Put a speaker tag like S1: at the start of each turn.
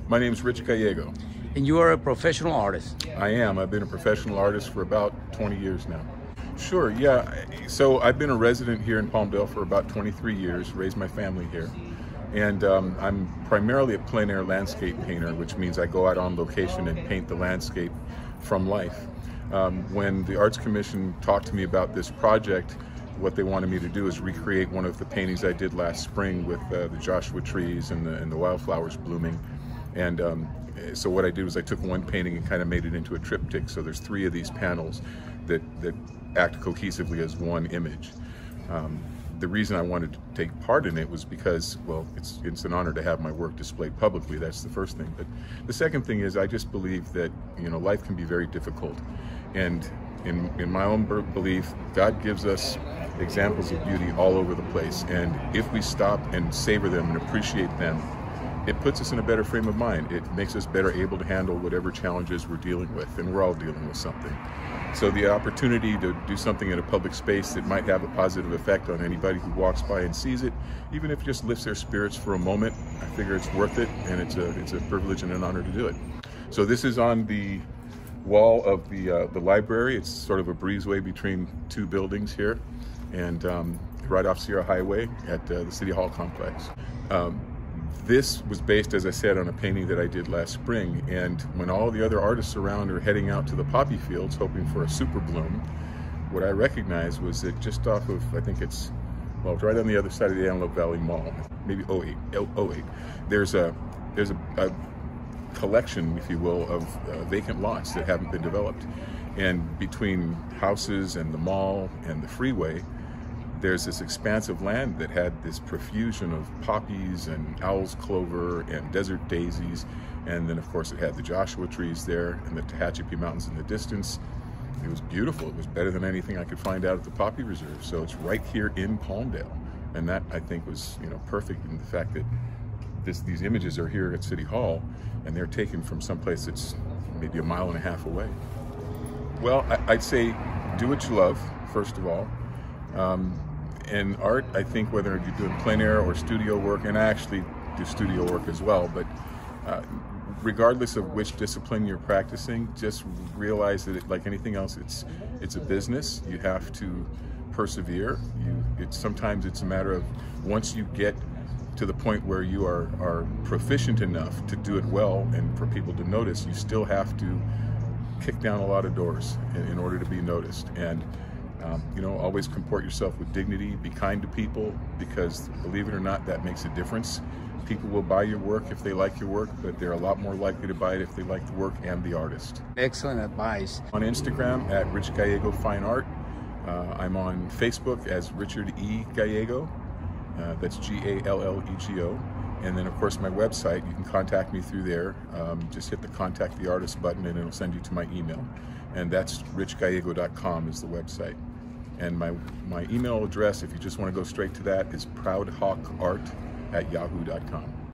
S1: My name is Rich Gallego.
S2: And you are a professional artist.
S1: I am. I've been a professional artist for about 20 years now. Sure, yeah. So I've been a resident here in Palmdale for about 23 years, raised my family here. And I'm primarily a plein air landscape painter, which means I go out on location and paint the landscape from life. When the Arts Commission talked to me about this project, what they wanted me to do is recreate one of the paintings I did last spring with the Joshua trees and the wildflowers blooming. And so what I did was I took one painting and kind of made it into a triptych. So there's 3 of these panels that act cohesively as one image. The reason I wanted to take part in it was because, well, it's an honor to have my work displayed publicly. That's the first thing. But the second thing is I just believe that, you know, life can be very difficult. And in my own belief, God gives us examples of beauty all over the place. And if we stop and savor them and appreciate them, it puts us in a better frame of mind. It makes us better able to handle whatever challenges we're dealing with, and we're all dealing with something. So the opportunity to do something in a public space that might have a positive effect on anybody who walks by and sees it, even if it just lifts their spirits for a moment, I figure it's worth it, and it's a privilege and an honor to do it. So this is on the wall of the library. It's sort of a breezeway between 2 buildings here, and right off Sierra Highway at the City Hall complex. This was based, as I said, on a painting that I did last spring, and when all the other artists around are heading out to the poppy fields hoping for a super bloom, what I recognized was that just off of, I think it's, well, right on the other side of the Antelope Valley Mall, maybe 08, there's a collection, if you will, of vacant lots that haven't been developed. And between houses and the mall and the freeway, there's this expanse of land that had this profusion of poppies and owl's clover and desert daisies. And then, of course, it had the Joshua trees there and the Tehachapi Mountains in the distance. It was beautiful. It was better than anything I could find out at the Poppy Reserve. So it's right here in Palmdale. And that, I think, was, you know, perfect in the fact that these images are here at City Hall, and they're taken from someplace that's maybe 1.5 miles away. Well, I'd say do what you love, first of all. And art, I think, whether you're doing plein air or studio work, and I actually do studio work as well, but regardless of which discipline you're practicing, just realize that like anything else, it's a business. You have to persevere. Sometimes it's a matter of once you get to the point where you are proficient enough to do it well and for people to notice, you still have to kick down a lot of doors in order to be noticed. And you know, always comport yourself with dignity, be kind to people, because believe it or not, that makes a difference. People will buy your work if they like your work, but they're a lot more likely to buy it if they like the work and the artist.
S2: Excellent advice.
S1: On Instagram at Rich Gallego Fine Art. I'm on Facebook as Richard E. Gallego. That's Gallego. And then, of course, my website, you can contact me through there. Just hit the Contact the Artist button and it'll send you to my email. And that's richgallego.com is the website. And my email address, if you just want to go straight to that, is proudhawkart@yahoo.com.